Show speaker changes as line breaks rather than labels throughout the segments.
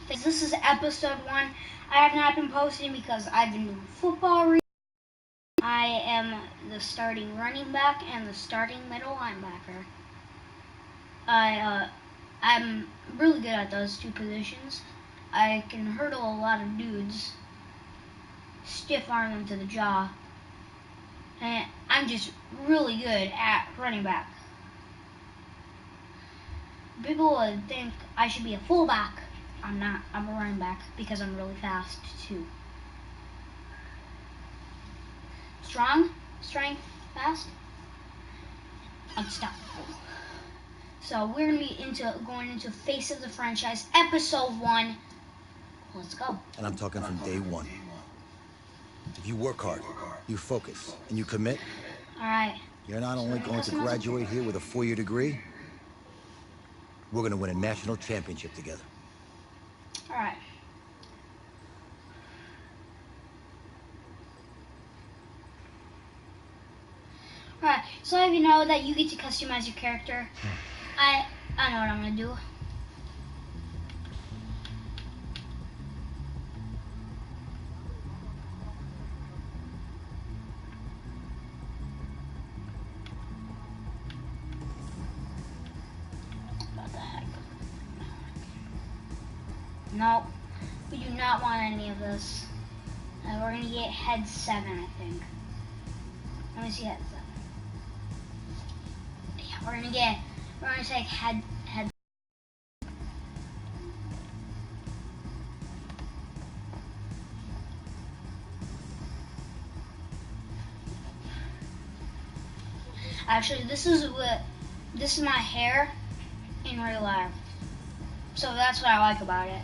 This is episode 1. I have not been posting because I've been doing football. I am the starting running back and the starting middle linebacker. I'm really good at those two positions. I can hurdle a lot of dudes, stiff arm them to the jaw, and I'm just really good at running back. People would think I should be a fullback. I'm not. I'm a running back because I'm really fast too. Strong, strength, fast, unstoppable. So we're gonna be going into Face of the Franchise, episode 1. Let's go.
And I'm talking from day one. If you work hard, you focus, and you commit,
all right,
you're not only going to graduate here with a 4-year degree, we're gonna win a national championship together.
All right. Alright, so if you know that you get to customize your character, I know what I'm gonna do. What the heck? Nope, we do not want any of this. We're gonna get head 7, I think. Let me see head 7. We're gonna take head. Actually, this is my hair in real life. So that's what I like about it.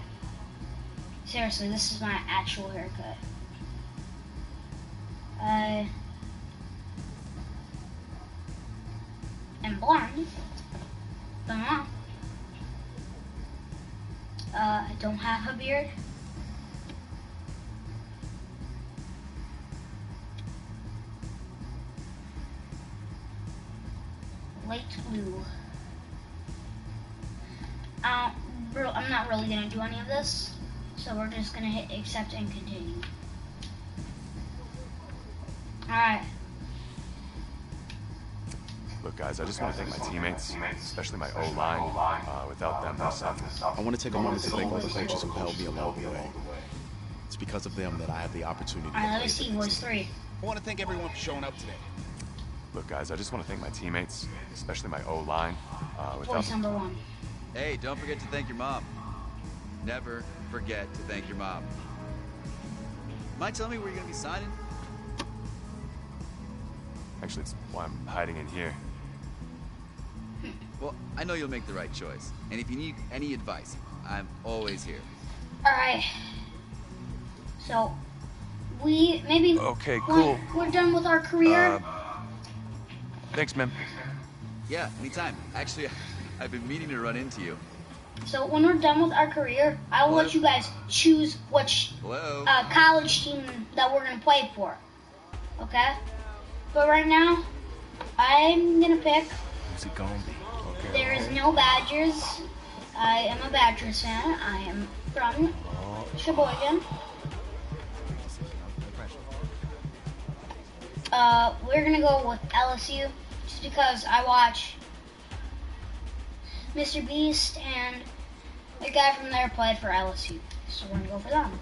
Seriously, this is my actual haircut. And blonde. I don't have a beard. Light blue. I'm not really gonna do any of this, so we're just gonna hit accept and continue. Alright.
Look, guys, I just want to thank my teammates, especially my O-line. Without them, there's something.
I want to take a moment to thank all the coaches who helped me along the way. It's because of them that I have the opportunity to play.
Let me see, voice 3.
I want to thank everyone for showing up today.
Look, guys, I just want to thank my teammates, especially my O-line.
Voice number 1.
Hey, don't forget to thank your mom. Never forget to thank your mom. Mind telling me where you're going to be signing?
Actually, it's why I'm hiding in here.
Well, I know you'll make the right choice. And if you need any advice, I'm always here.
Alright. So, maybe...
Okay, cool.
We're done with our career.
Thanks, man.
Yeah, anytime. Actually, I've been meaning to run into you.
So when we're done with our career, I will let you guys choose which college team that we're going to play for. Okay? But right now, I'm going to pick...
Who's it gonna be? Okay.
There is no Badgers. I am a Badgers fan. I am from Sheboygan. We're going to go with LSU just because I watch Mr. Beast and the guy from there played for LSU. So we're going to go for them.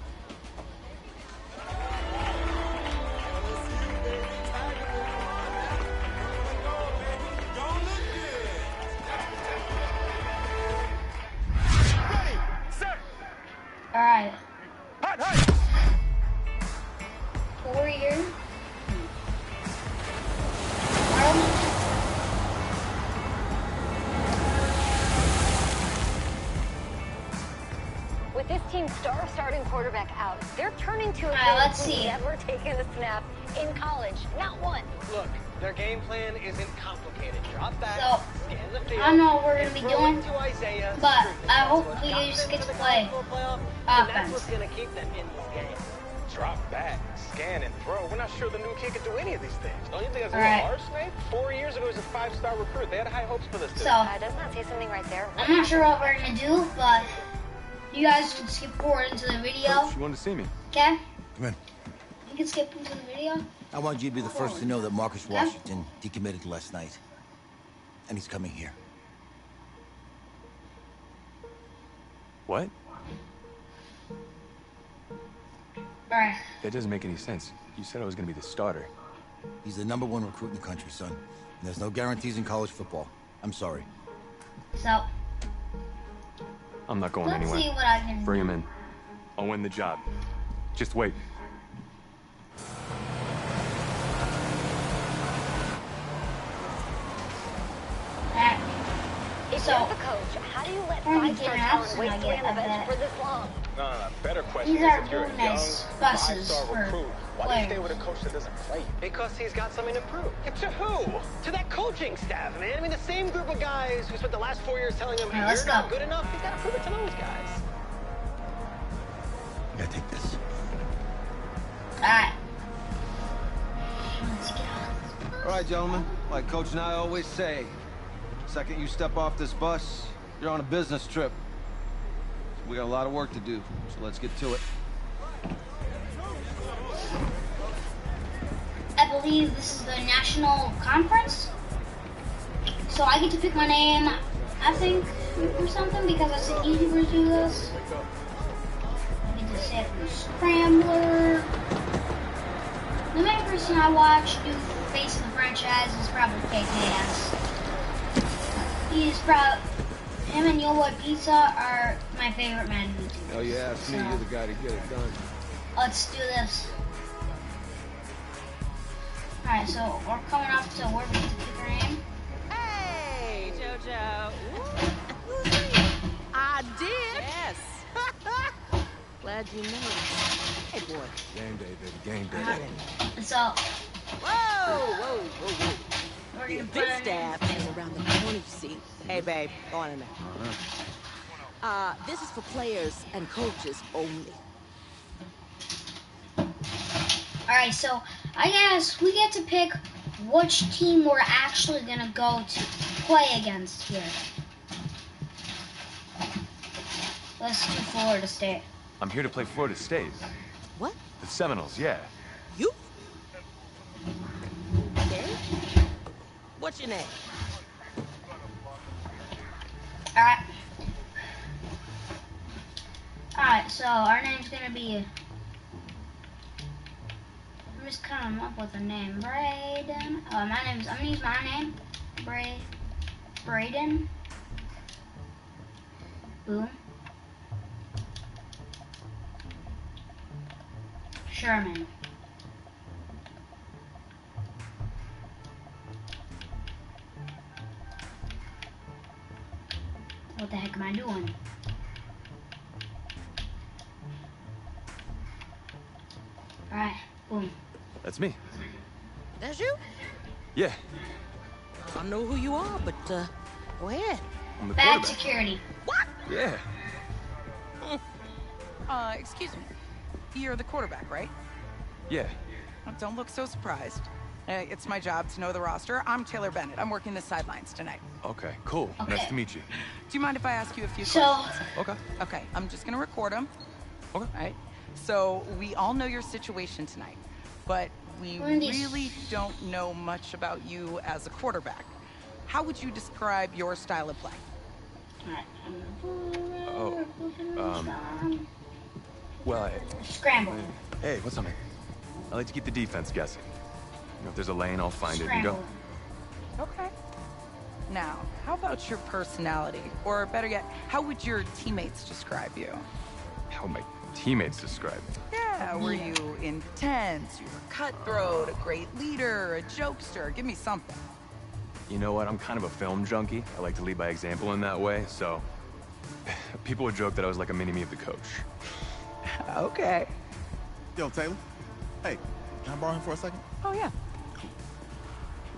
Alright. 4 years.
With this team's star starting quarterback out, they're turning to a
let's
who's
see.
never taken a snap in college. Not one.
Look, their game plan isn't complicated. Drop back,
So,
scan the field,
I don't know what we're going to be
throw
doing,
it to Isaiah,
but I hope
so
we
got
just
them
get
for
to
the
play
college football playoff, and that's what's
offense.
going to keep them in this game. Drop back, scan, and throw. We're not sure the new kid can do any of these things. Don't you think that's a little harsh, Nate? 4 years ago, he was a 5-star recruit. They had high hopes for this dude.
So,
Doesn't that say something right there?
I'm not sure what we're going to do, but, You guys can skip forward into the video.
Coach, you wanted to see me.
Okay?
Come in.
You can skip into the video.
I want you to be the first to know that Marcus Washington decommitted last night. And he's coming here.
What?
Alright.
That doesn't make any sense. You said I was going to be the starter.
He's the #1 recruit in the country, son. And there's no guarantees in college football. I'm sorry.
So,
I'm not going
let's
anywhere.
see what I can
Bring him in. I'll win the job. Just wait.
Alright.
If
So,
you're the coach, how do you let
Or we
five-star
can
talent
ask
wait
him,
three on the
I
bench
bet.
for this long?
No. Better question
These
is
are
if you're a
really
young,
nice buses
five-star
for
recruit, why do you stay
players.
with a coach that doesn't play? Because he's got something to prove. To who? To that coaching staff, man. I mean, the same group of guys who spent the last 4 years telling him, hey,
Alright, let's
you're not
go.
good enough. He's got to prove it to those guys.
Yeah, take this.
Alright. Let's get on.
All right, gentlemen. Like Coach and I always say, second you step off this bus, you're on a business trip. So we got a lot of work to do, so let's get to it.
I believe this is the national conference. So I get to pick my name, I think, or something, because I've seen YouTubers do this. I get to say it from Scrambler. The main person I watch do face of the franchise is probably KKS. He's probably, him and Yo Boy Pizza are my favorite man YouTubers.
Oh yeah, it's me.
So,
You're the guy to get it done.
let's do this. Alright, so we're coming up to where we get to pick our name.
Hey, JoJo. I did. Yes. Glad you know. Hey, boy.
Game day, baby. Game day.
So,
Whoa.
we're
The
gonna
big
put our name.
staff and around the corner, you see. Hey, babe. Go on in there. This is for players and coaches only.
Alright, so I guess we get to pick which team we're actually gonna go to play against here. Let's do Florida State.
I'm here to play Florida State.
What?
The Seminoles, yeah.
You? Okay. What's your name?
Alright. Alright, so our name's gonna be... I'm just coming up with a name. Braden. I'm gonna use my name. Braden. Boom. Sherman. What the heck am I doing? Alright, boom.
That's me.
That's you?
Yeah.
I don't know who you are, but go ahead.
I'm the
Bad
quarterback.
security.
What?
Yeah.
Excuse me. You're the quarterback, right?
Yeah.
Don't look so surprised. It's my job to know the roster. I'm Taylor Bennett. I'm working the sidelines tonight.
Okay, cool.
Okay.
Nice to meet you.
Do you mind if I ask you a few
So,
questions?
Okay.
Okay, I'm just gonna record them.
Okay.
All right. So we all know your situation tonight, but we really don't know much about you as a quarterback. How would you describe your style of play?
Well,
Scramble.
hey, what's up, man? I like to keep the defense guessing. You know, if there's a lane, I'll find it and go.
Scramble.
Okay. Now, how about your personality? Or better yet, how would your teammates describe you?
How would my teammates describe me?
Yeah, were you intense? You were cutthroat, a great leader, a jokester? Give me something.
You know what? I'm kind of a film junkie. I like to lead by example in that way, so people would joke that I was like a mini-me of the coach.
Okay.
Yo, Taylor. Hey, can I borrow him for a second?
Oh, yeah.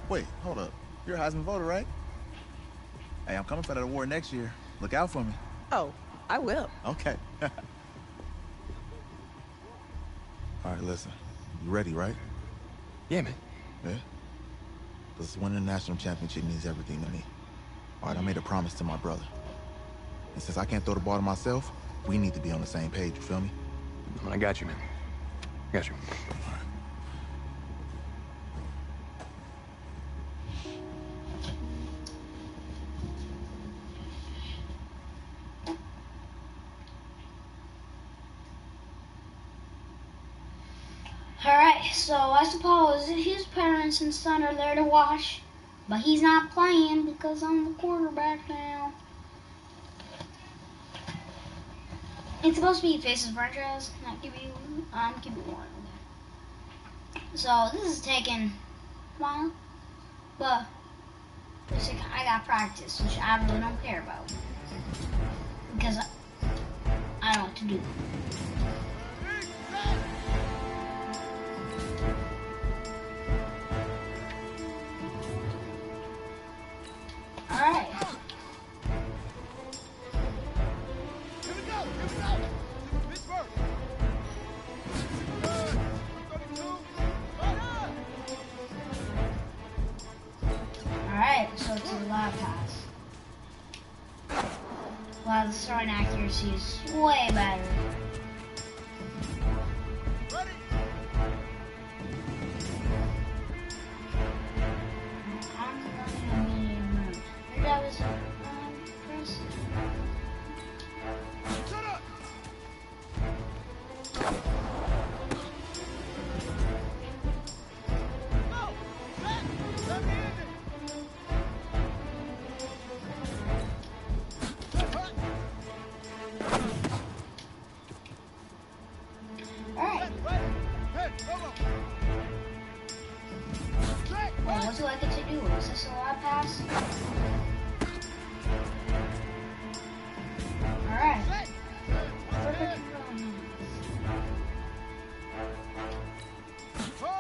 Wait, hold up. You're a Heisman voter, right? Hey, I'm coming for that award next year. Look out for me.
Oh, I will.
Okay. All right, listen. You ready, right?
Yeah, man.
Yeah? This winning the national championship means everything to me. All right, I made a promise to my brother. And since I can't throw the ball to myself, We need to be on the same page, you feel me?
I got you, man. I got you.
Alright, so I suppose his parents and son are there to watch, but he's not playing because I'm the quarterback now. It's supposed to be Faces franchise, not QB1. QB1. Okay. So this is taking a while, but I got practice, which I really don't care about because I know what to do. Alright.
Here we go! Here we go! Pittsburgh!
Alright, so it's a live pass. Wow, the throwing accuracy is way better.
Ready?
I'm running a medium room. Maybe that was Chris.
Shut up! Go! Set! Let me in it!
Alright.
Hey, come on!
Wait, what do I get to do? Is this a live pass? Alright. Perfect control.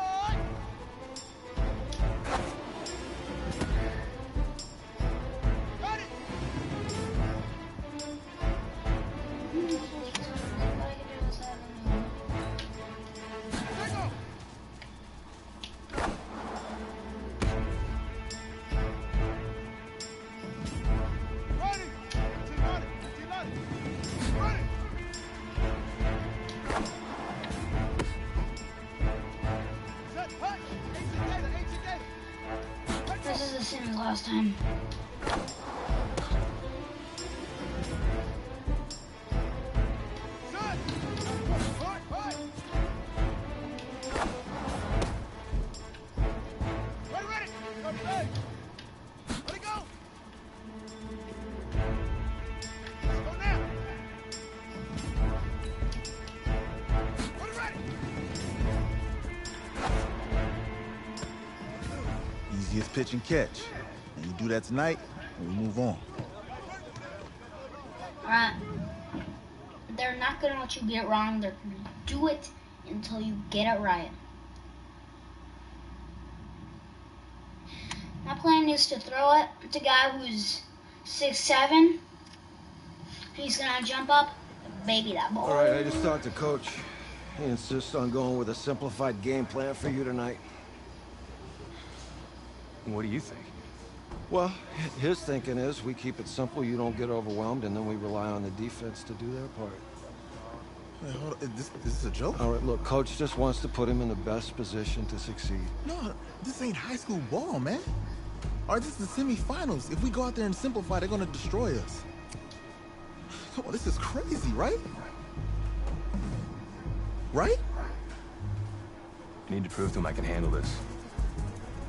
Got it! Ready! 1590! 1590! Ready! Set! Punch! 18 data! 18 data!
This is the same as last time.
Set! Hard! Hard! Ready! Ready! Go play! Let it go! Let's go now! Ready! Ready! Easiest pitch and catch. And you do that tonight, and we move on.
Alright. They're not gonna let you get it wrong. They're gonna do it until you get it right. My plan is to throw it to a guy who's 6'7". He's gonna jump up and baby that ball.
All right, I just talked to Coach. He insists on going with a simplified game plan for you tonight.
What do you think?
Well, his thinking is we keep it simple, you don't get overwhelmed, and then we rely on the defense to do their part.
Wait, hold on. This is a joke?
All right, look, Coach just wants to put him in the best position to succeed.
No, this ain't high school ball, man. All right, this is the semifinals. If we go out there and simplify, they're gonna destroy us. Come on, this is crazy, right? Right?
I need to prove to him I can handle this.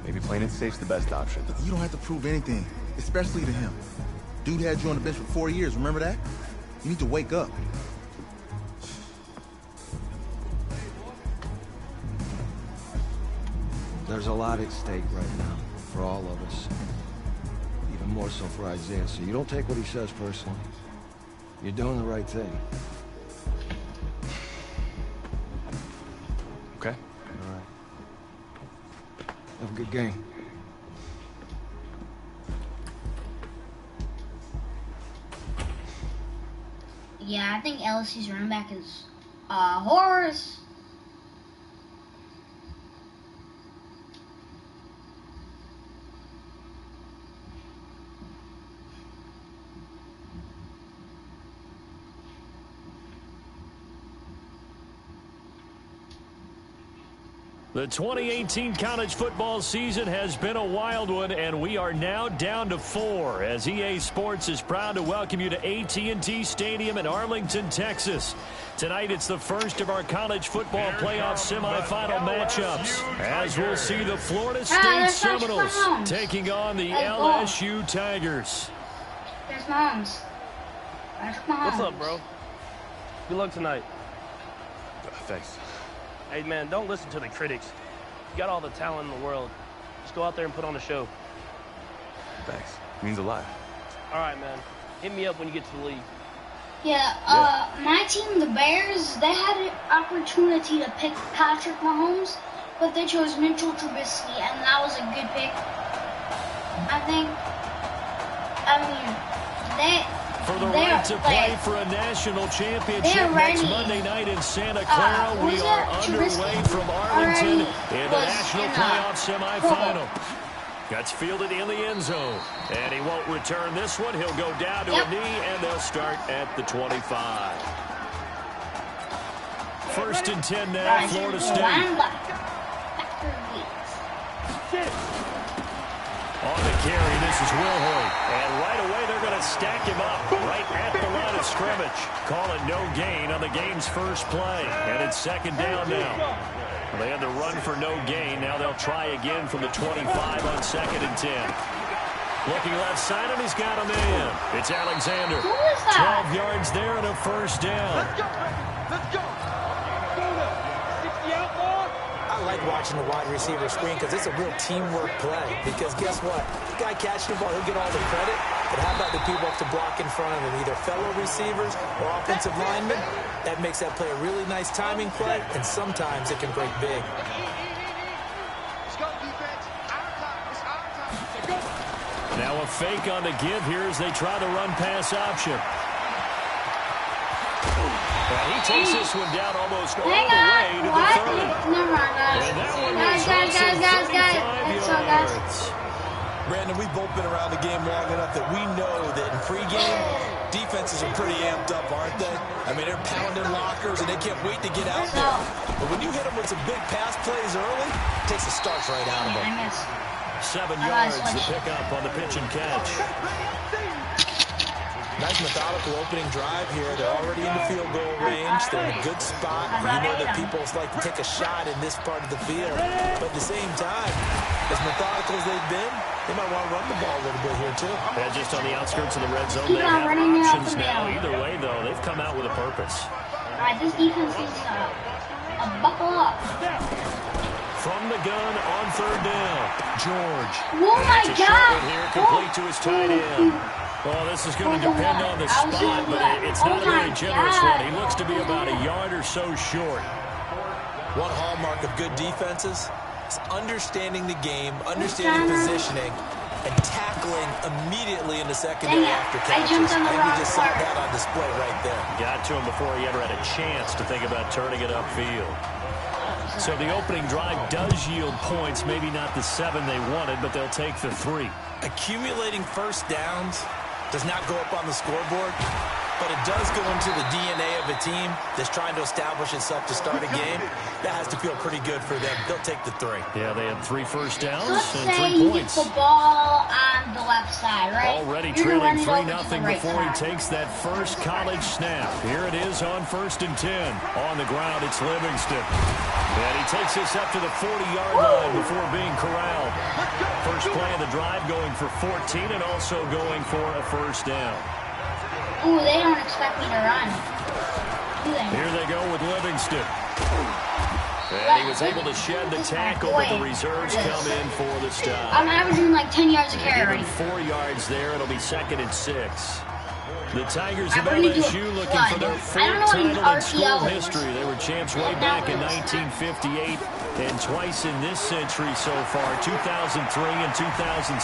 Maybe playing it safe's the best option.
You don't have to prove anything, especially to him. Dude had you on the bench for 4 years, remember that? You need to wake up.
There's a lot at stake right now for all of us. Even more so for Isaiah, so you don't take what he says personally. You're doing the right thing.
Okay?
All right. Have a good game.
Yeah, I think LSU's running back is Horace.
The 2018 college football season has been a wild one, and we are now down to 4 as EA Sports is proud to welcome you to AT&T Stadium in Arlington, Texas. Tonight, it's the first of our college football playoff semifinal matchups, as we'll see the Florida State Seminoles taking on the LSU Tigers.
There's Mahomes.
What's up, bro? Good luck tonight.
Thanks.
Hey, man, don't listen to the critics. You got all the talent in the world. Just go out there and put on a show.
Thanks. Means a lot.
All right, man. Hit me up when you get to the league.
Yeah, my team, the Bears, they had an opportunity to pick Patrick Mahomes, but they chose Mitchell Trubisky, and that was a good pick.
For the right to play for a national championship next Monday night in Santa Clara, we are underway from Arlington in the national playoff semifinal. Gets fielded in the end zone, and he won't return this one. He'll go down to a knee, and they'll start at the 25. First and 10 now, Florida State. On the carry, this is Wilhoit. And right away, they're going to stack him up right at the line of scrimmage. Call it no gain on the game's first play. And it's second down now. They had to run for no gain. Now they'll try again from the 25 on second and 10. Looking left side, and he's got him in. It's Alexander. 12 yards there and a first down.
Let's go, let's go.
I like watching the wide receiver screen because it's a real teamwork play. Because guess what? The guy catching the ball, he'll get all the credit. But how about the people up to block in front of him, either fellow receivers or offensive linemen? That makes that play a really nice timing play, and sometimes it can break big.
Now a fake on the give here as they try the run-pass option. And he takes this one down almost all the way to the 30. And that one was also 35 yards.
Brandon, we've both been around the game long enough that we know that in pregame, defenses are pretty amped up, aren't they? I mean, they're pounding lockers, and they can't wait to get out there. But when you hit them with some big pass plays early, it takes the starch right out of them.
7 yards to pick up on the pitch and catch.
Nice methodical opening drive here. They're already in the field goal range. They're in a good spot. You know that people like to take a shot in this part of the field. But at the same time, as methodical as they've been, they might want to run the ball a little bit here, too.
Yeah, just on the outskirts of the red zone, they have options now. Either way, though, they've come out with a purpose.
All right, this defense is a buckle up.
From the gun on third down, George.
Oh, my God.
Here, complete to his tight end. Well, this is going to depend on the spot, but it's not a very generous one. He looks to be about a yard or so short.
One hallmark of good defenses is understanding the game, understanding positioning, and tackling immediately in the secondary after catches. I think we just saw that on display right there.
Got to him before he ever had a chance to think about turning it upfield. So the opening drive does yield points, maybe not the 7 they wanted, but they'll take the 3.
Accumulating first downs does not go up on the scoreboard, but it does go into the DNA of a team that's trying to establish itself to start a game. That has to feel pretty good for them. They'll take the 3.
Yeah, they had 3 first downs and 3 points.
The ball on the left side, right?
Already trailing 3-0 before he takes that first college snap. Here it is on first and 10. On the ground, it's Livingston. And he takes this up to the 40-yard line before being corralled. First play of the drive going for 14 and also going for a first down.
Ooh, they don't expect me to run.
Here they go with Livingston. And he was able to shed the tackle, but the reserves come in for the stop.
I'm averaging like 10 yards a carry.
4 yards there. It'll be second and 6. The Tigers of LSU looking for their 4th title in school history. They were champs way back in 1958 and twice in this century so far, 2003 and 2007.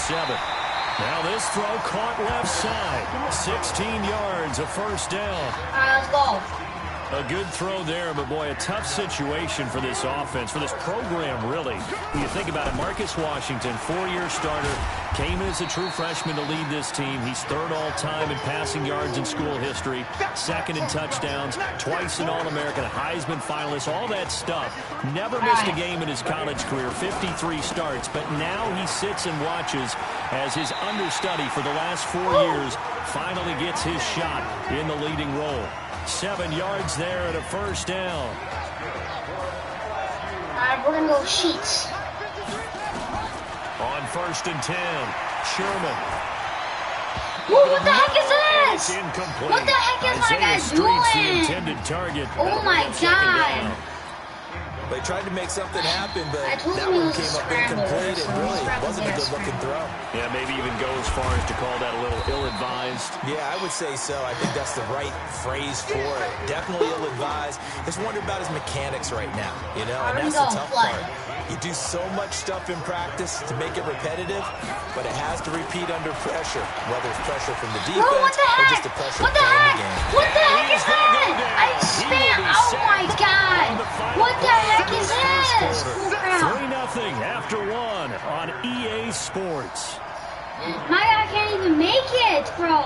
Now this throw caught left side. 16 yards, a first down.
All right, let's go.
A good throw there, but boy, a tough situation for this offense, for this program, really. When you think about it, Marcus Washington, 4-year starter, came in as a true freshman to lead this team. He's third all-time in passing yards in school history, second in touchdowns, twice an All-American, a Heisman finalist, all that stuff. Never missed a game in his college career, 53 starts, but now he sits and watches as his understudy for the last 4 years finally gets his shot in the leading role. 7 yards there and a first down.
We're going to go Sheets.
On 1st and 10, Sherman.
Whoa, what the heck is this?
Incomplete.
What the heck is my guy doing?
The intended target.
Oh my God.
They tried to make something happen, but that one came up incomplete and really wasn't a good-looking throw.
Yeah, maybe even go as far as to call that a little ill-advised.
Yeah, I would say so. I think that's the right phrase for it. Definitely ill-advised. Just wonder about his mechanics right now, you know, and that's the tough part. You do so much stuff in practice to make it repetitive, but it has to repeat under pressure, whether it's pressure from the defense or just the pressure of playing the game.
What the heck is that? I spam. Oh my God. What the heck is this?
3-0 after 1 on EA Sports.
My guy can't even make it, bro.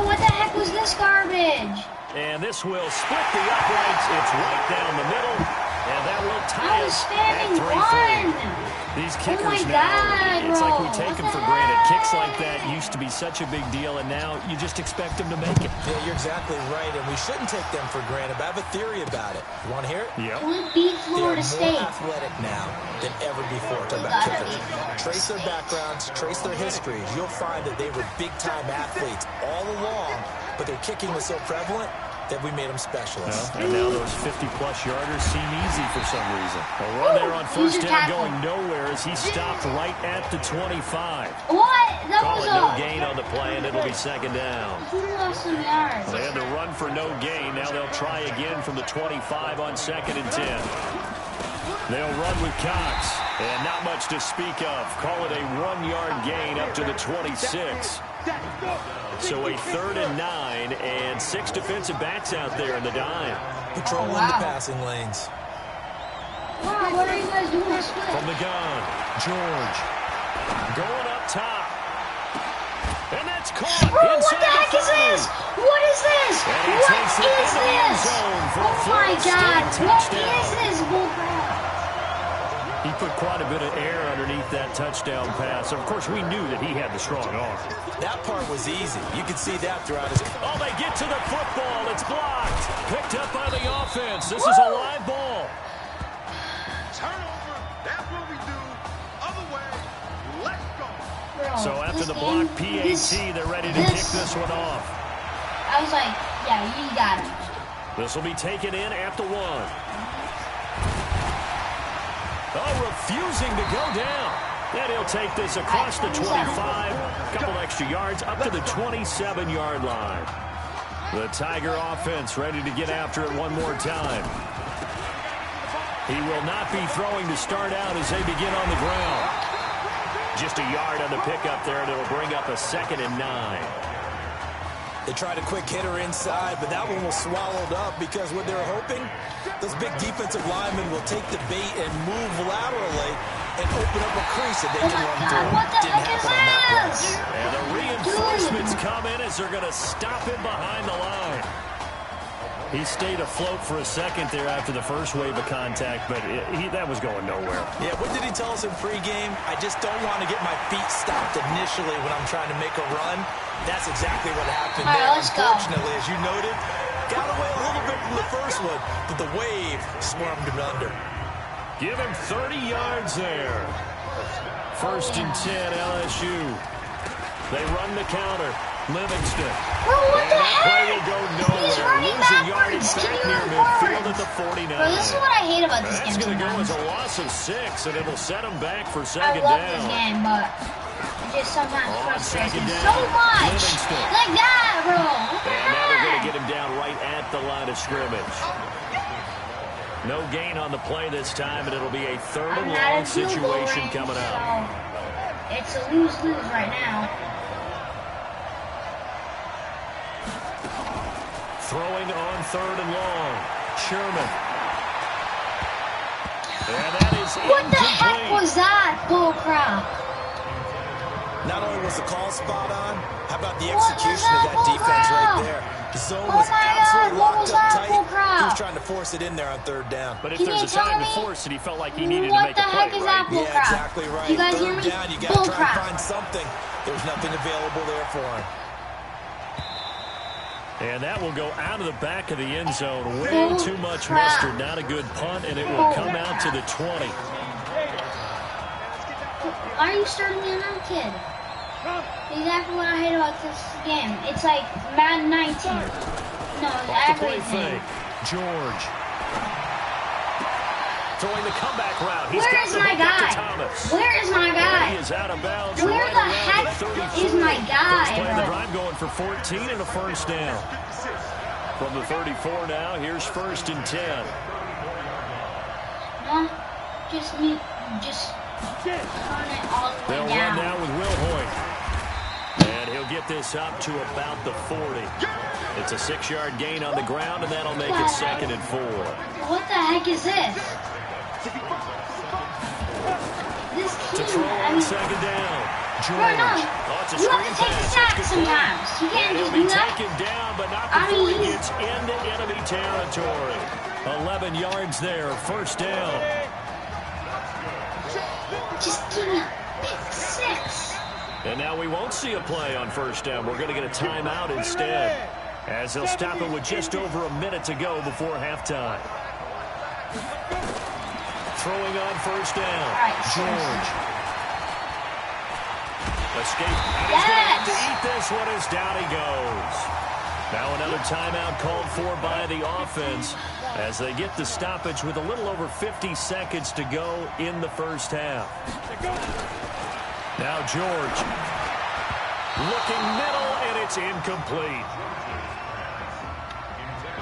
What the heck was this garbage?
And this will split the uprights. It's right down the middle. And that will tie us at 3-3. These kickers now, it's like we take them for granted. Kicks like that used to be such a big deal, and now you just expect them to make it.
Yeah, you're exactly right, and we shouldn't take them for granted. But I have a theory about it. You want to hear it?
Yeah.
We beat Florida State.
They're more athletic now than ever before. Talk about kickers. Trace their backgrounds, trace their histories. You'll find that they were big-time athletes all along, but their kicking was so prevalent that we made them specialists.
And now those 50-plus yarders seem easy for some reason. A run there on 1st down going nowhere as he stopped right at the 25.
What? That
Call
was
it no gain on the play, and it'll be 2nd down.
Who lost some yards?
They had to run for no gain. Now they'll try again from the 25 on 2nd and 10. They'll run with Cox, and not much to speak of. Call it a 1-yard gain up to the 26. So a 3rd and 9, and 6 defensive backs out there in the dime.
Patrolling the passing lanes.
Wow, what are you guys doing?
From the gun, George going up top. And that's caught.
Bro, what the heck is this? What is this? What is this? Oh my God, what is this bullcrap?
He put quite a bit of air underneath that touchdown pass. Of course, we knew that he had the strong arm.
That part was easy. You could see that throughout his...
Oh, they get to the football. It's blocked. Picked up by the offense. This is a live ball.
Turnover. That's what we do. Other way. Let's go.
Bro,
so after the block PAT, they're ready to kick this one off.
I was like, yeah, you got him.
This will be taken in at the 1. Oh, refusing to go down. And he'll take this across the 25. A couple extra yards up to the 27-yard line. The Tiger offense ready to get after it one more time. He will not be throwing to start out as they begin on the ground. Just a yard on the pickup there, and it'll bring up a 2nd and 9.
They tried a quick hitter inside, but that one was swallowed up because what they're hoping, those big defensive linemen will take the bait and move laterally and open up a crease that they can run through. Didn't happen on that play.
And the reinforcements come in as they're going to stop him behind the line. He stayed afloat for a second there after the first wave of contact, but that was going nowhere.
Yeah, what did he tell us in pregame? I just don't want to get my feet stopped initially when I'm trying to make a run. That's exactly what happened there. Unfortunately, as you noted, got away a little bit from the first one, but the wave swarmed him under.
Give him 30 yards there. 1st and 10, LSU. They run the counter. Livingston.
Bro, what the heck?
Play will go nowhere.
He's running backwards.
Back near midfield at the 49.
Bro, this is what I hate about this game.
That's going to go as a loss of 6, and it'll set him back for 2nd down.
I love this game, but it just sometimes frustrates me so much.
Livingston.
Like that, bro.
And now they're going to get him down right at the line of scrimmage. No gain on the play this time, and it'll be a 3rd and long situation coming up.
So it's a lose-lose right now.
Throwing on 3rd and long. Sherman. And that is
what the heck was that? Bull crap.
Not only was the call spot on, how about the execution of that defense right there? The zone was absolutely locked up tight. He was trying to force it in there on 3rd down.
But if there's a time to force it, he felt like he needed to make a play,
What the heck is that bull crap?
Yeah, exactly right.
You guys hear
3rd
me?
down, you got to try and find something. There's nothing available there for him.
And that will go out of the back of the end zone. Way too much mustard. Not a good punt, and it will come out to the 20.
Why are you starting me on that kid? Exactly what I hate about this game. It's like Madden 19. No, everything.
George. Throwing the comeback route.
Where is my guy? Where is my guy?
He is out of bounds.
Where the heck is my guy?
First play of the drive going for 14 and a first down. From the 34 now, here's 1st and 10.
No, just turn it all the way
They'll
down.
run now with Will Hoyt. And he'll get this up to about the 40. It's a 6-yard gain on the ground, and that'll make it 2nd and 4.
What the heck is this? This team, I mean,
2nd down. George.
No,
it's a
you have to take a sack sometimes. You can't just do that.
Taken down, but not before he gets into enemy territory. 11 yards there, 1st down.
Just give me a pick 6.
And now we won't see a play on 1st down. We're going to get a timeout instead, as they'll stop it with just over a minute to go before halftime. Throwing on 1st down. George. Escape. And he's going to have to eat this one as down he goes. Now another timeout called for by the offense as they get the stoppage with a little over 50 seconds to go in the first half. Now George. Looking middle, and it's incomplete.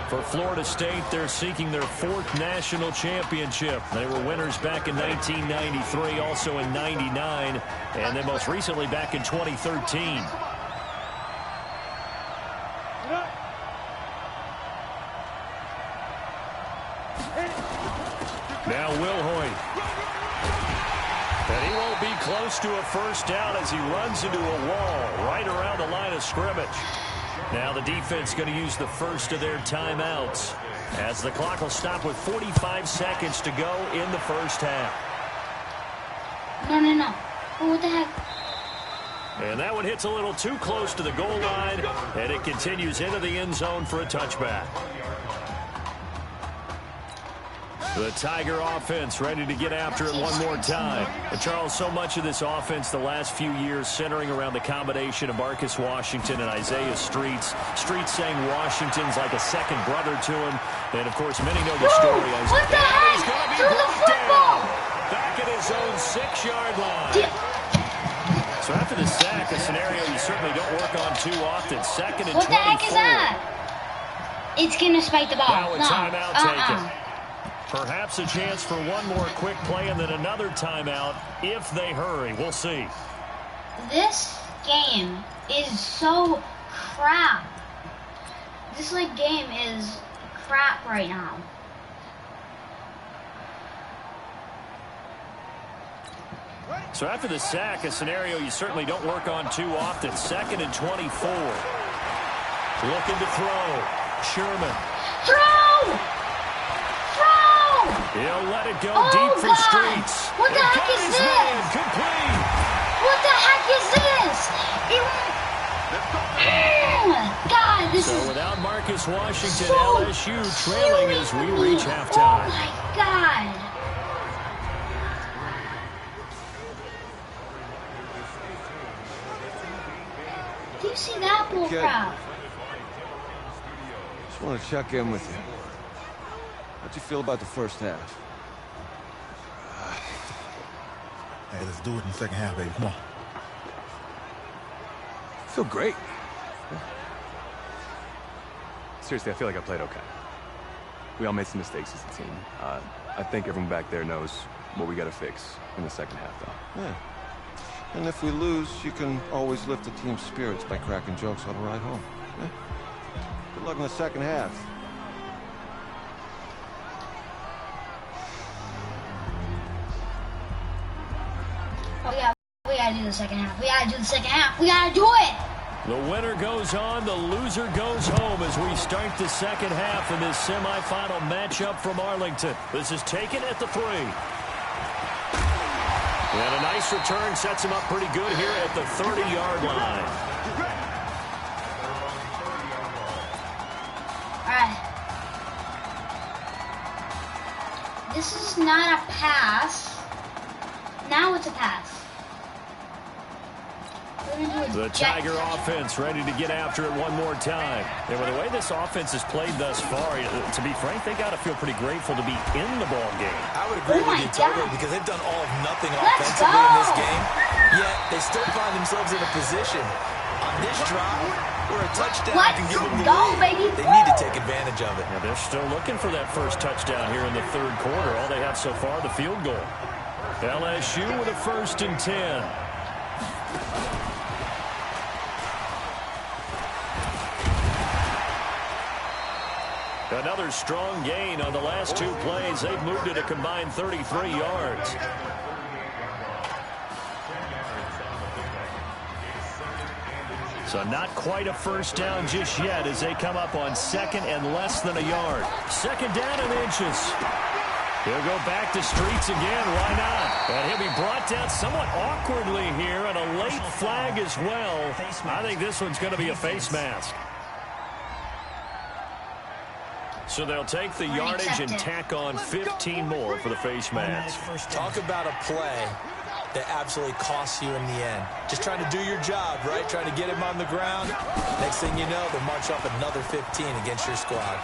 For Florida State, they're seeking their 4th national championship. They were winners back in 1993, also in 99, and then most recently back in 2013. Now Will Hoyt. And he won't be close to a first down as he runs into a wall right around the line of scrimmage. Now the defense going to use the first of their timeouts as the clock will stop with 45 seconds to go in the first half.
No. Oh, what the heck?
And that one hits a little too close to the goal line, and it continues into the end zone for a touchback. The Tiger offense ready to get after it one more time. But Charles, so much of this offense the last few years centering around the combination of Marcus Washington and Isaiah Streets. Streets saying Washington's like a second brother to him. And, of course, many know the story.
What the heck? Through the football!
Back at his own 6-yard line. So after the sack, a scenario you certainly don't work on too often. 2nd and 24.
What the heck is that? It's going to spike the ball.
Now a timeout taken. Perhaps a chance for one more quick play and then another timeout if they hurry. We'll see.
This game is so crap. This game is crap right now.
So after the sack, a scenario you certainly don't work on too often. 2nd and 24. Looking to throw. Sherman.
Throw!
He'll let it go deep for Streets.
What the heck is this?
Complete.
What the heck is this? God, this is...
So without Marcus Washington, LSU trailing as we reach halftime.
Oh, my God. Do you see that bull crap?
Just want to check in with you. How'd you feel about the first half?
Hey, let's do it in the second half, baby. Come on.
I feel great. Seriously, I feel like I played okay. We all made some mistakes as a team. I think everyone back there knows what we got to fix in the second half, though.
Yeah. And if we lose, you can always lift the team's spirits by cracking jokes on the ride home. Yeah? Good luck in the second half.
Oh yeah, we gotta do the second half. We gotta do the second half. We gotta do it!
The winner goes on, the loser goes home as we start the second half in this semifinal matchup from Arlington. This is taken at the 3. And a nice return sets him up pretty good here at the 30-yard line.
Alright. This is not a pass. Now it's a pass.
The Tiger offense ready to get after it one more time. And with the way this offense has played thus far, to be frank, they got to feel pretty grateful to be in the ball game.
I would agree with you totally because they've done all of nothing offensively in this game, yet they still find themselves in a position on this drive where a touchdown can give them the lead.
Baby.
They need to take advantage of it.
Now they're still looking for that first touchdown here in the third quarter. All they have so far, the field goal. LSU with a 1st and 10. Another strong gain on the last 2 plays. They've moved it a combined 33 yards. So not quite a first down just yet as they come up on 2nd and less than a yard. 2nd down and inches. He'll go back to Streets again. Why not? And he'll be brought down somewhat awkwardly here, and a late flag as well. I think this one's going to be a face mask. So they'll take the yardage and tack on 15 more for the face mask.
Talk about a play that absolutely costs you in the end. Just trying to do your job, right? Trying to get him on the ground. Next thing you know, they'll march up another 15 against your squad.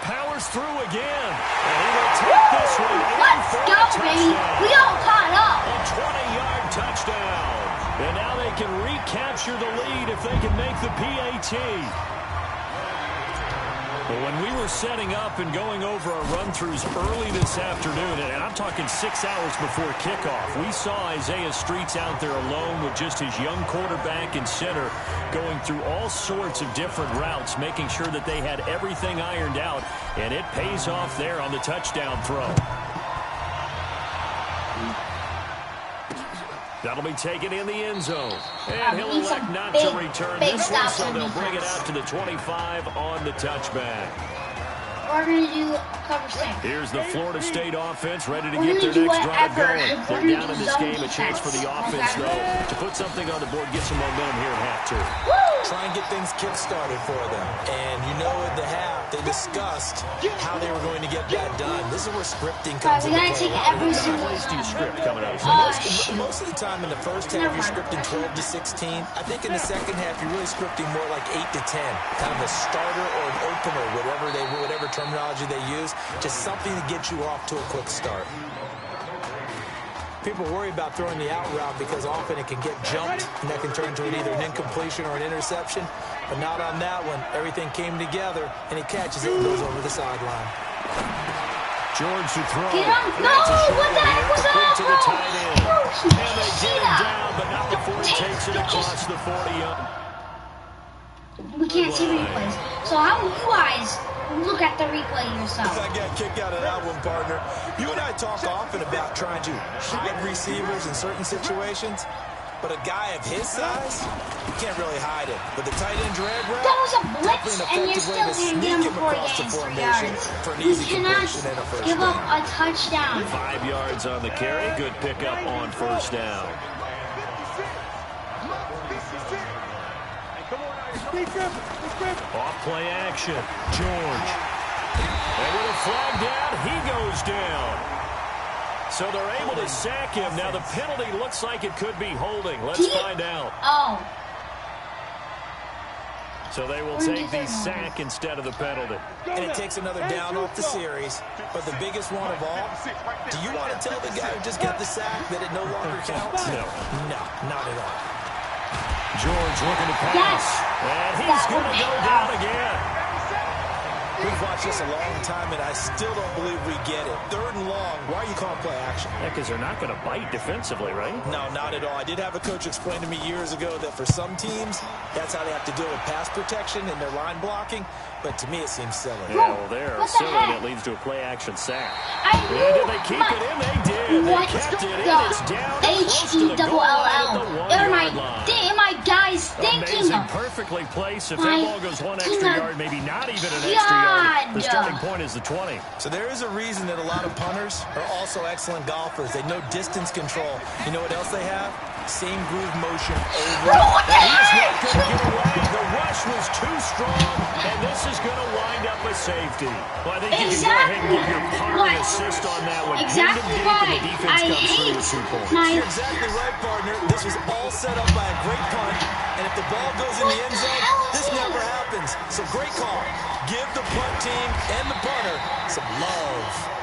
Powers through again. And he will take this one.
Let's go, baby. We all caught up.
A 20-yard touchdown. And now they can recapture the lead if they can make the PAT. Well, when we were setting up and going over our run-throughs early this afternoon, and I'm talking 6 hours before kickoff, we saw Isaiah Streets out there alone with just his young quarterback and center going through all sorts of different routes, making sure that they had everything ironed out, and it pays off there on the touchdown throw. That'll be taken in the end zone. And he'll elect not to return this one, so they'll bring it out to the 25 on the touchback.
We're going to do cover 6.
Here's the Florida State offense ready to get their next drive going. They're down in this game. A chance for the offense, though, to put something on the board, get some momentum here at half 2.
Try and get things kick-started for them. And you know at the half, they discussed how they were going to get that done. This is where scripting comes into play.
Every single
plays do you script coming out of
most of the time in the first half, you're scripting 12 to 16. I think in the second half, you're really scripting more like 8 to 10. Kind of a starter or an opener, whatever terminology they use. Just something to get you off to a quick start. People worry about throwing the out route because often it can get jumped, and that can turn into either an incompletion or an interception. But not on that one. Everything came together, and he catches it and goes over the sideline.
George to throw.
Get him. No! What the heck was that,
to the tight end. And they get him down, but not before he takes it across the 40.
We can't see replays. So how will you guys look at the replay yourself?
I got kicked out of that one, partner. You and I talk often about trying to hide receivers in certain situations, but a guy of his size, you can't really hide it. But the tight end drag route,
that was a blitz, and you still can't get him before he gains 3 yards. We cannot give up a touchdown.
5 yards on the carry. Good pickup on first down. Off play action. George. And with a flag down, he goes down. So they're able to sack him. Now the penalty looks like it could be holding. Let's find out.
Oh.
So they will take the sack instead of the penalty.
And it takes another down off the series. But the biggest one of all, do you want to tell the guy who just got the sack that it no longer counts?
No.
No, not at all.
George looking to pass. And he's going to go down again.
We've watched this a long time, and I still don't believe we get it. 3rd and long, why are you calling play action?
Yeah, because they're not going to bite defensively, right?
No, not at all. I did have a coach explain to me years ago that for some teams, that's how they have to deal with pass protection and their line blocking. But to me, it seems silly.
Yeah, well, there, silly, that leads to a play-action sack. Yeah, did they keep it in? They did. They kept it in. It's down close to the goal line at the 1-yard line.
My guys thinking
amazing, perfectly placed. If that ball goes 1 extra yard, maybe not even an extra yard, the starting point is the 20.
So there is a reason that a lot of punters are also excellent golfers. They know distance control. You know what else they have? Same groove motion over.
He's not going to get away. The rush was too strong, and this is going to wind up a safety. Well, I think you can go ahead and give your punter an assist on that one.
Exactly right. I hate
You're exactly right, partner. This was all set up by a great punt, and if the ball goes in the end zone, this never happens. So great call. Give the punt team and the punter some love.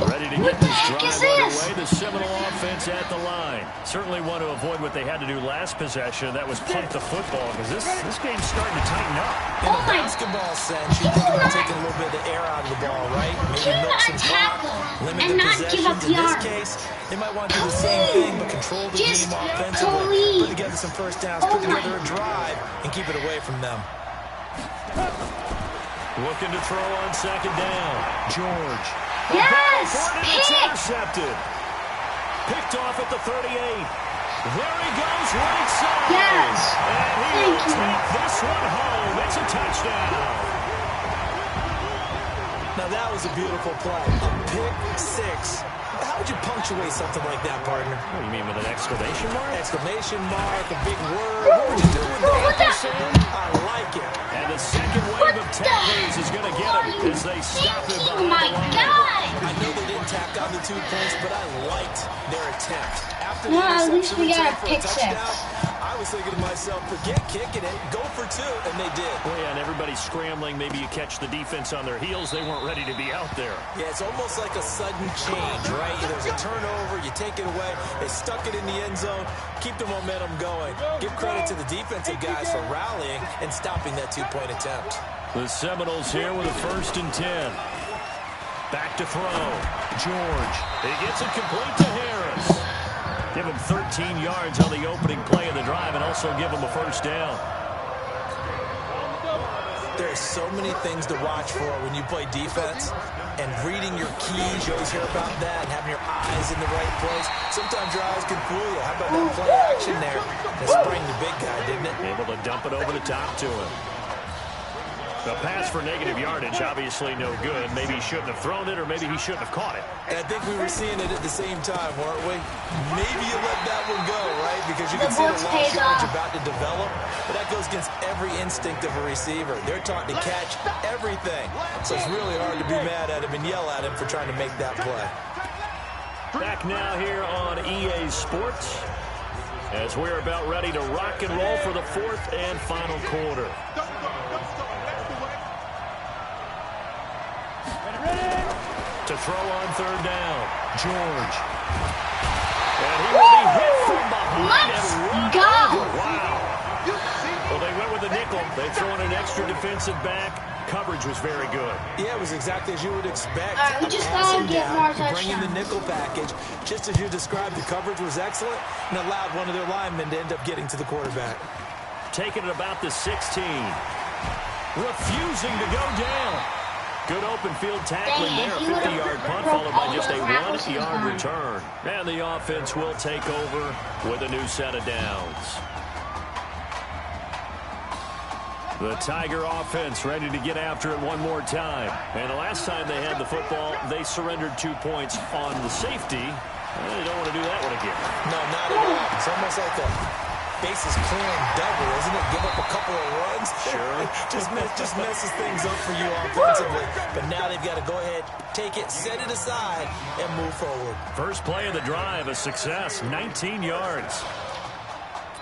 Ready to get this drive underway. The Seminole offense at the line. Certainly want to avoid what they had to do last possession. That was punt the football, because this game's starting to tighten up.
In a basketball sense, you think about taking a little bit of air out of the ball, right? Maybe milk some clock, limit the possessions. In this case, they might want to do the same thing, but control the game offensively. Put together some first downs, put together a drive, and keep it away from them.
Looking to throw on 2nd down. George.
Yes!
It's intercepted. Picked off at the 38. There he goes, right side.
Yes.
And he will take this one home. It's a touchdown.
Now that was a beautiful play. A pick 6. How would you punctuate something like that, partner?
What do you mean, with an exclamation mark?
Exclamation mark, a big word. What would you do with that? I like it.
And the second wave of tacklers is going to get him as they stop him behind the line.
I know they didn't tack on the 2 points, but I liked their attempt. After the
at least we got a pick
touchdown, I was thinking to myself, forget kicking it, go for 2, and they did.
Well, yeah, and everybody's scrambling. Maybe you catch the defense on their heels. They weren't ready to be out there.
Yeah, it's almost like a sudden change, right? There's a turnover, you take it away, they stuck it in the end zone, keep the momentum going. Give credit to the defensive guys for rallying and stopping that 2-point attempt.
The Seminoles here with a 1st and 10. Back to throw. George. He gets it complete to Harris. Give him 13 yards on the opening play of the drive and also give him a 1st down.
There's so many things to watch for when you play defense, and reading your keys, you always hear about that, and having your eyes in the right place. Sometimes your eyes can fool you. How about that play action there? That sprang the big guy, didn't it?
Able to dump it over the top to him. The pass for negative yardage, obviously no good. Maybe he shouldn't have thrown it, or maybe he shouldn't have caught it.
And I think we were seeing it at the same time, weren't we? Maybe you let that one go, right? Because you can see the lost yardage about to develop. But that goes against every instinct of a receiver. They're taught to catch everything. So it's really hard to be mad at him and yell at him for trying to make that play.
Back now here on EA Sports, as we're about ready to rock and roll for the 4th and final quarter. To throw on 3rd down, George. And he will be hit from behind and run over. Wow. Well, they went with the nickel. They throw in an extra defensive back. Coverage was very good.
Yeah, it was exactly as you would expect.
We just gotta get more touchdowns.
Bring in the nickel package. Just as you described, the coverage was excellent and allowed one of their linemen to end up getting to the quarterback.
Taking it about the 16. Refusing to go down. Good open field tackling there. 50-yard punt followed by just a 1-yard return. And the offense will take over with a new set of downs. The Tiger offense ready to get after it one more time. And the last time they had the football, they surrendered 2 points on the safety. They don't want to do that one again.
No, not at all. It's almost like a bases clearing double, isn't it? Give up a couple of runs.
Sure.
just messes things up for you offensively. But now they've got to go ahead, take it, set it aside, and move forward.
First play of the drive, a success, 19 yards.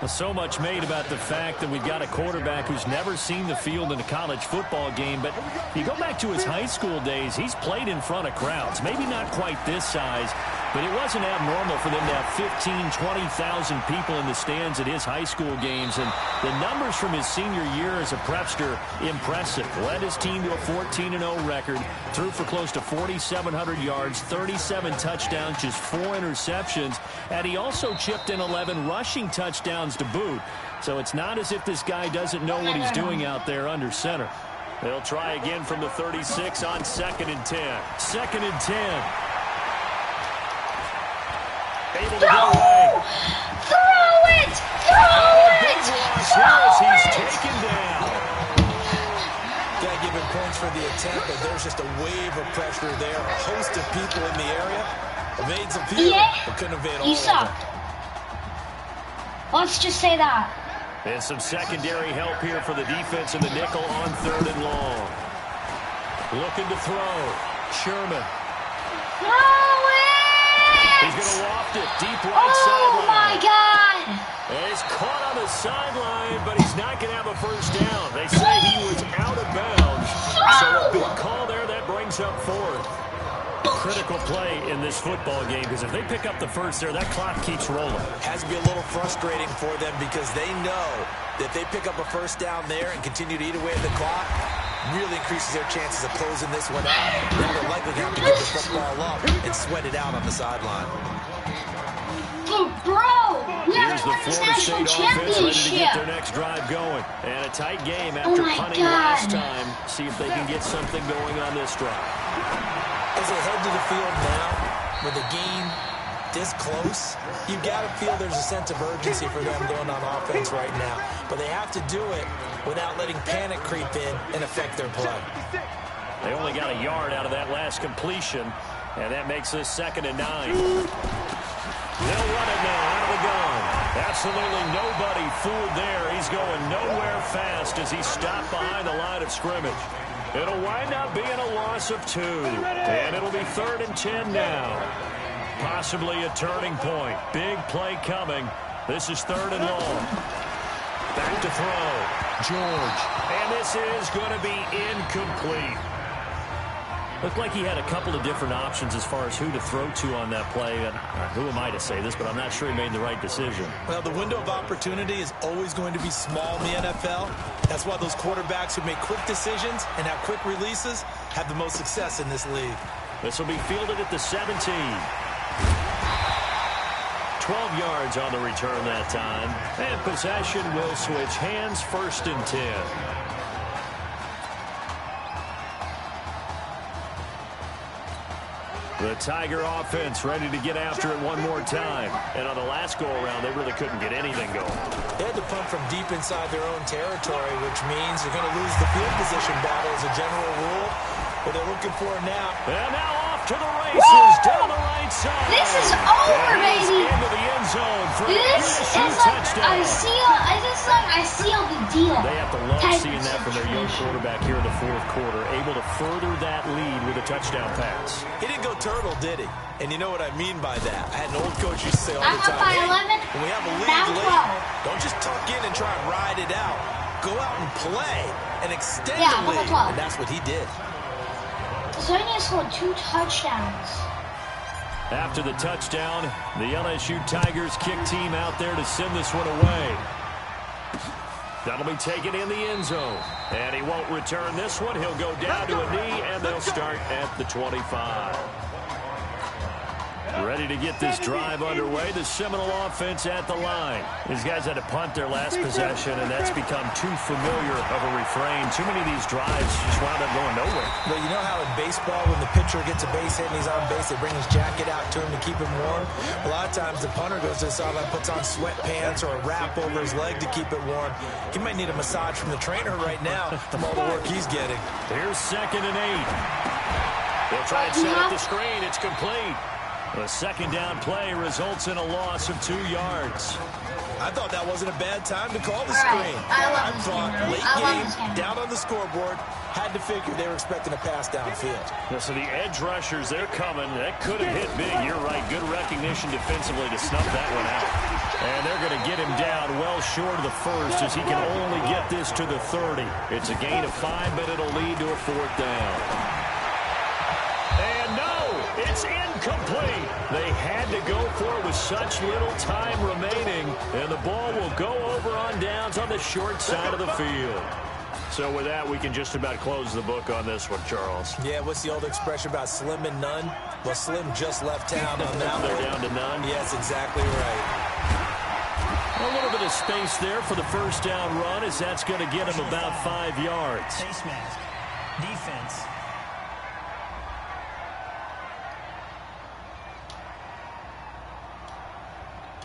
So much made about the fact that we've got a quarterback who's never seen the field in a college football game, but you go back to his high school days, he's played in front of crowds, maybe not quite this size, but it wasn't abnormal for them to have 15,000, 20,000 people in the stands at his high school games, and the numbers from his senior year as a prepster, impressive. Led his team to a 14-0 record, threw for close to 4,700 yards, 37 touchdowns, just 4 interceptions, and he also chipped in 11 rushing touchdowns to boot. So it's not as if this guy doesn't know what he's doing out there under center. They'll try again from the 36 on 2nd and 10. 2nd and 10. Able to get away.
Throw it! Throw it!
He's taken down.
Gotta give him points for the attempt, but there's just a wave of pressure there. A host of people in the area. Evade some people, but couldn't evade all
You
of them.
sucked. Let's just say that.
And some secondary help here for the defense in the nickel on 3rd and long. Looking to throw. Sherman.
Throw it!
He's going to loft it deep right sideline.
Oh, my God.
And he's caught on the sideline, but he's not going to have a first down. They say he was out of bounds. So a big call there that brings up 4th. Critical play in this football game, because if they pick up the first there, that clock keeps rolling.
Has to be a little frustrating for them because they know that they pick up a first down there and continue to eat away at the clock, really increases their chances of closing this one out. Now they're likely to have to get the football up and sweat it out on the sideline.
Oh, bro, we
Here's
haven't
the
won this
Florida
national
State offense ready to get their
championship.
next drive going. And a tight game after punting last time. See if they can get something going on this drive.
As they head to the field now, with the game this close, you've got to feel there's a sense of urgency for them going on offense right now. But they have to do it without letting panic creep in and affect their play.
They only got a yard out of that last completion, and that makes this 2nd and 9. They'll run it now out of the gun. Absolutely nobody fooled there. He's going nowhere fast as he's stopped behind the line of scrimmage. It'll wind up being a loss of 2, and it'll be 3rd and 10 now. Possibly a turning point. Big play coming. This is 3rd and long. Back to throw. George. And this is going to be incomplete. Looked like he had a couple of different options as far as who to throw to on that play. And who am I to say this, but I'm not sure he made the right decision.
Well, the window of opportunity is always going to be small in the NFL. That's why those quarterbacks who make quick decisions and have quick releases have the most success in this league.
This will be fielded at the 17. 12 yards on the return that time. And possession will switch hands, 1st and 10. The Tiger offense ready to get after it one more time. And on the last go-around, they really couldn't get anything going.
They had to punt from deep inside their own territory, which means they're going to lose the field position battle as a general rule. But they're looking for it now.
And now off to the races down the right side.
This is over, baby.
Into the end zone for
This is like I seal the deal.
They have to love seeing that from their young quarterback here in the 4th quarter, able to further that lead with a touchdown pass.
He didn't go turtle, did he? And you know what I mean by that. I had an old coach used to say all the time,
by 11,
when we have a lead late, don't just tuck in and try and ride it out. Go out and play and extend the lead. And that's what he did.
So he scored 2 touchdowns.
After the touchdown, the LSU Tigers kick team out there to send this one away. That'll be taken in the end zone. And he won't return this one. He'll go down to a knee, and they'll start at the 25. Ready to get this drive underway. The Seminole offense at the line. These guys had to punt their last possession, and that's become too familiar of a refrain. Too many of these drives just wound up going nowhere.
But you know how in baseball, when the pitcher gets a base hit and he's on base, they bring his jacket out to him to keep him warm? A lot of times the punter goes to the sideline, puts on sweatpants or a wrap over his leg to keep it warm. He might need a massage from the trainer right now from all the work he's getting.
Here's 2nd and 8. They'll try and set up the screen. It's complete. The 2nd down play results in a loss of 2 yards.
I thought that wasn't a bad time to call the screen. I thought late game, down on the scoreboard, had to figure they were expecting a pass downfield.
Yeah, so the edge rushers, they're coming. That could have hit big. You're right. Good recognition defensively to snuff that one out. And they're going to get him down well short of the 1st as he can only get this to the 30. It's a gain of 5, but it'll lead to a 4th down. And no, It's incomplete. They had to go for it with such little time remaining, and the ball will go over on downs on the short side of the field. So with that, we can just about close the book on this one, Charles.
Yeah, what's the old expression about slim and none? Well, Slim just left town on that one.
They're down to none?
Yes, exactly right.
A little bit of space there for the first down run, as that's going to get him about 5 yards.
Face mask. Defense.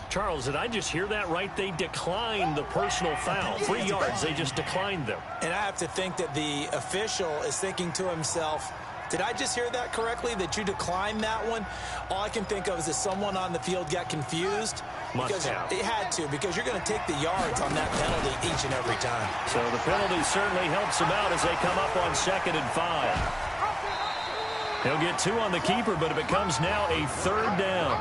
Charles, did I just hear that right? They declined the personal foul. 3 yards, they just declined them.
And I have to think that the official is thinking to himself, did I just hear that correctly, that you declined that one? All I can think of is that someone on the field got confused.
Must have.
It had to, because you're going to take the yards on that penalty each and every time.
So the penalty certainly helps them out as they come up on 2nd and 5. He'll get 2 on the keeper, but it becomes now a 3rd down.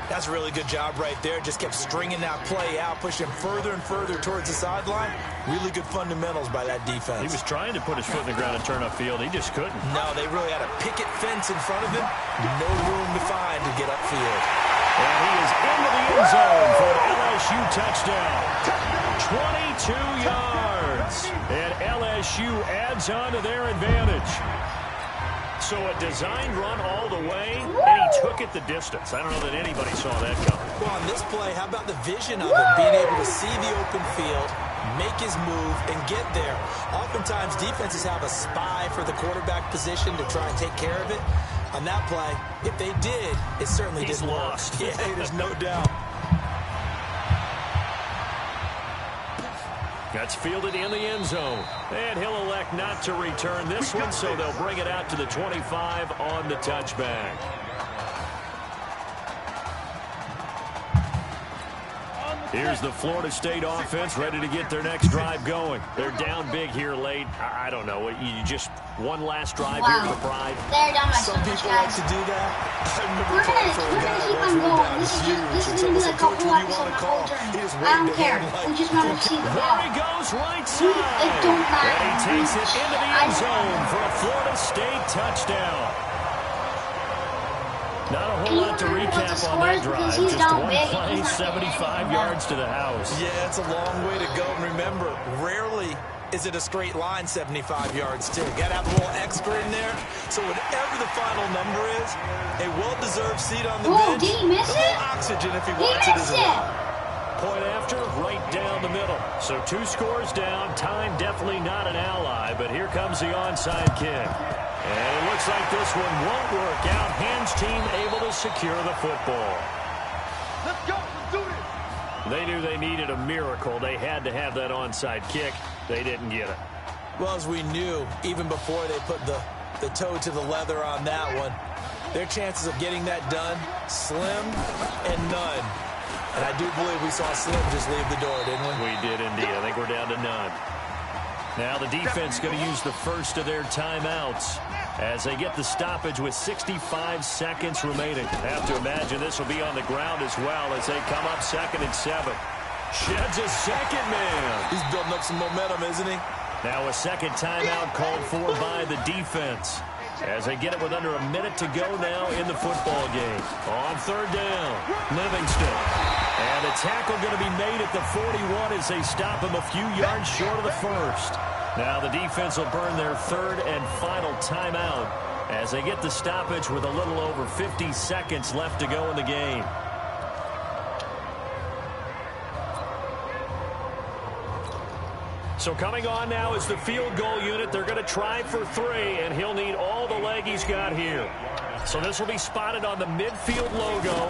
That's a really good job right there. Just kept stringing that play out, pushing him further and further towards the sideline. Really good fundamentals by that defense.
He was trying to put his foot in the ground and turn upfield. He just couldn't.
No, they really had a picket fence in front of him. No room to find to get upfield.
And he is into the end zone for an LSU touchdown. 22 yards. And LSU adds on to their advantage. So a designed run all the way, and he took it the distance. I don't know that anybody saw that coming.
Well, on this play, how about the vision of it? Being able to see the open field, make his move, and get there. Oftentimes, defenses have a spy for the quarterback position to try and take care of it. On that play, if they did, it certainly didn't work. Yeah, there's no doubt.
That's fielded in the end zone. And he'll elect not to return this one, so they'll bring it out to the 25 on the touchback. Here's the Florida State offense ready to get their next drive going. They're down big here late. I don't know. You just one last drive here for pride.
They're down by so
Some
much,
people
guys.
like to do that. I remember
We're
playing for a
gonna
guy
keep
once
on
who went
going.
down
This is
huge.
gonna be
And
like
someone
a
said,
couple
"Coach, what do you
episodes
want
on
to
the
call?"
whole turn.
He just
I
waved
don't
to
care.
him like,
We just want to see the
There
ball.
he goes right
It
side.
don't matter.
And he takes it into the end zone for a Florida State touchdown. Not a whole lot to recap on that drive. Just one play, 75 yards to the house.
Yeah, it's a long way to go. And remember, rarely is it a straight line 75 yards, too. Got to have a little extra in there. So whatever the final number is, a well-deserved seat on the bench.
Did he miss
a little
it?
oxygen if he
He
wants it as
missed
well.
it.
Point after, right down the middle. So 2 scores down. Time definitely not an ally, but here comes the onside kick. And it looks like this one won't work out. Hands team able to secure the football.
Let's go. Let's do this.
They knew they needed a miracle. They had to have that onside kick. They didn't get it.
Well, as we knew, even before they put the toe to the leather on that one, their chances of getting that done, slim and none. And I do believe we saw Slim just leave the door, didn't we?
We did indeed. I think we're down to none. Now the defense going to use the first of their timeouts as they get the stoppage with 65 seconds remaining. Have to imagine this will be on the ground as well as they come up 2nd and 7. Sheds a second man.
He's building up some momentum, isn't he?
Now a second timeout called for by the defense as they get it with under a minute to go now in the football game. On 3rd down, Livingston. And a tackle going to be made at the 41 as they stop him a few yards short of the first. Now the defense will burn their 3rd and final timeout as they get the stoppage with a little over 50 seconds left to go in the game. So coming on now is the field goal unit. They're going to try for 3, and he'll need all the leg he's got here. So this will be spotted on the midfield logo.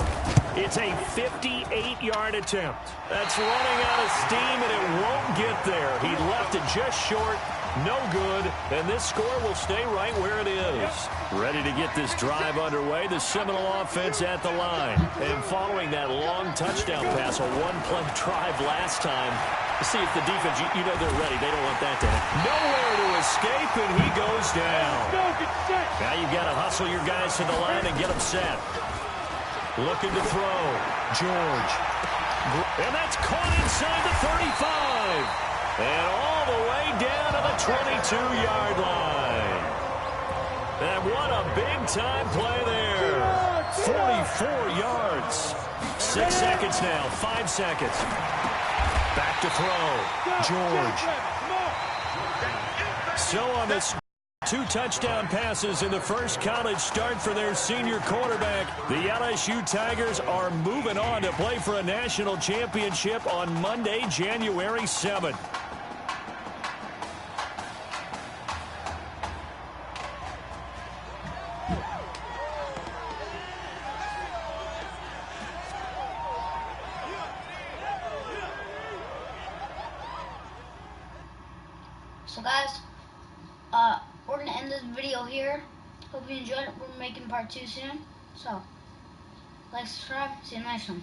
It's a 58-yard attempt. That's running out of steam, and it won't get there. He left it just short. No good, and this score will stay right where it is. Ready to get this drive underway, the Seminole offense at the line. And following that long touchdown pass, a one-play drive last time, see if the defense, you know they're ready. They don't want that to happen. Nowhere to escape, and he goes down. Now you've got to hustle your guys to the line and get them set. Looking to throw. George. And that's caught inside the 35. And all the way down to the 22-yard line. And what a big-time play there. 44 yards. 6 seconds now. 5 seconds. Back to throw. George. So on this 2 touchdown passes in the first college start for their senior quarterback, the LSU Tigers are moving on to play for a national championship on Monday, January 7th.
So guys, we're going to end this video here. Hope you enjoyed it. We're making part 2 soon. So, like, subscribe. See you in the next one.